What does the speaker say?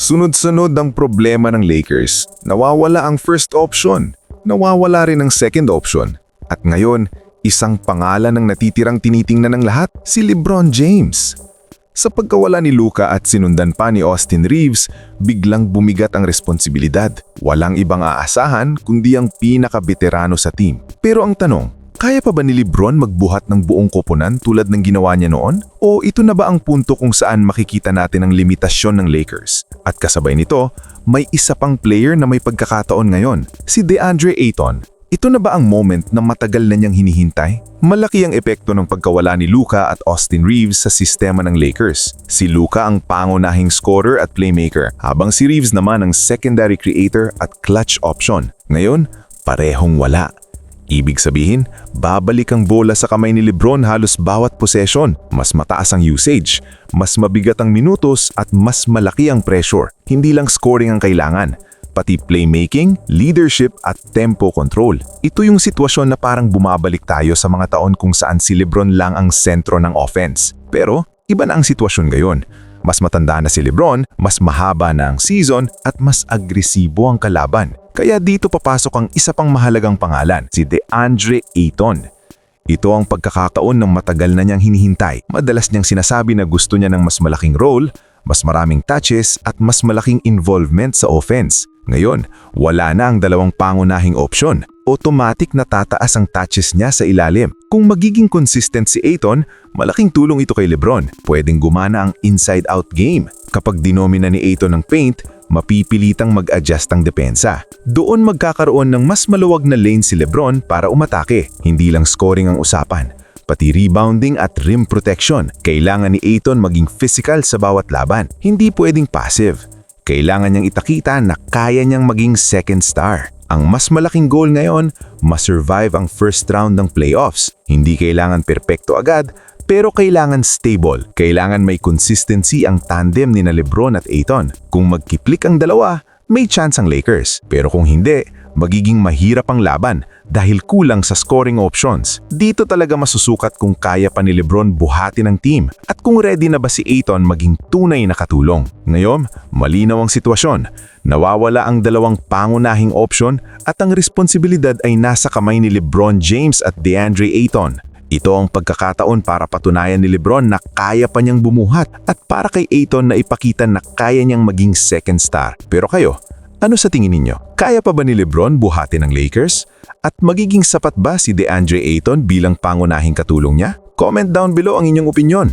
Sunod-sunod ang problema ng Lakers. Nawawala ang first option. Nawawala rin ang second option. At ngayon, isang pangalan ang natitirang tinitingnan ng lahat, si LeBron James. Sa pagkawala ni Luka at sinundan pa ni Austin Reeves, biglang bumigat ang responsibilidad. Walang ibang aasahan kundi ang pinaka-veterano sa team. Pero ang tanong, kaya pa ba ni LeBron magbuhat ng buong koponan tulad ng ginawa niya noon? O ito na ba ang punto kung saan makikita natin ang limitasyon ng Lakers? At kasabay nito, may isa pang player na may pagkakataon ngayon, si DeAndre Ayton. Ito na ba ang moment na matagal na niyang hinihintay? Malaki ang epekto ng pagkawala ni Luka at Austin Reeves sa sistema ng Lakers. Si Luka ang pangunahing scorer at playmaker, habang si Reeves naman ang secondary creator at clutch option. Ngayon, parehong wala. Ibig sabihin, babalik ang bola sa kamay ni LeBron halos bawat possession. Mas mataas ang usage, mas mabigat ang minutos at mas malaki ang pressure. Hindi lang scoring ang kailangan, pati playmaking, leadership at tempo control. Ito yung sitwasyon na parang bumabalik tayo sa mga taon kung saan si LeBron lang ang sentro ng offense. Pero iba na ang sitwasyon ngayon. Mas matanda na si LeBron, mas mahaba na ang season at mas agresibo ang kalaban. Kaya dito papasok ang isa pang mahalagang pangalan, si DeAndre Ayton. Ito ang pagkakataon ng matagal na niyang hinihintay. Madalas niyang sinasabi na gusto niya ng mas malaking role, mas maraming touches at mas malaking involvement sa offense. Ngayon, wala na ang dalawang pangunahing option. Automatic na tataas ang touches niya sa ilalim. Kung magiging consistent si Ayton, malaking tulong ito kay LeBron. Pwedeng gumana ang inside-out game. Kapag dinomina ni Ayton ng paint, mapipilitang mag-adjust ang depensa. Doon magkakaroon ng mas maluwag na lane si LeBron para umatake. Hindi lang scoring ang usapan, pati rebounding at rim protection. Kailangan ni Ayton maging physical sa bawat laban. Hindi pwedeng passive. Kailangan niyang itakita na kaya niyang maging second star. Ang mas malaking goal ngayon, ma-survive ang first round ng playoffs. Hindi kailangan perpekto agad, pero kailangan stable. Kailangan may consistency ang tandem ni na LeBron at Ayton. Kung magkiplik ang dalawa, may chance ang Lakers. Pero kung hindi, magiging mahirap ang laban dahil kulang sa scoring options. Dito talaga masusukat kung kaya pa ni LeBron buhatin ang team at kung ready na ba si Ayton maging tunay na katulong. Ngayon, malinaw ang sitwasyon. Nawawala ang dalawang pangunahing option at ang responsibilidad ay nasa kamay ni LeBron James at DeAndre Ayton. Ito ang pagkakataon para patunayan ni LeBron na kaya pa niyang bumuhat at para kay Ayton na ipakita na kaya niyang maging second star. Pero kayo, ano sa tingin ninyo? Kaya pa ba ni LeBron buhatin ang Lakers? At magiging sapat ba si DeAndre Ayton bilang pangunahing katulong niya? Comment down below ang inyong opinyon.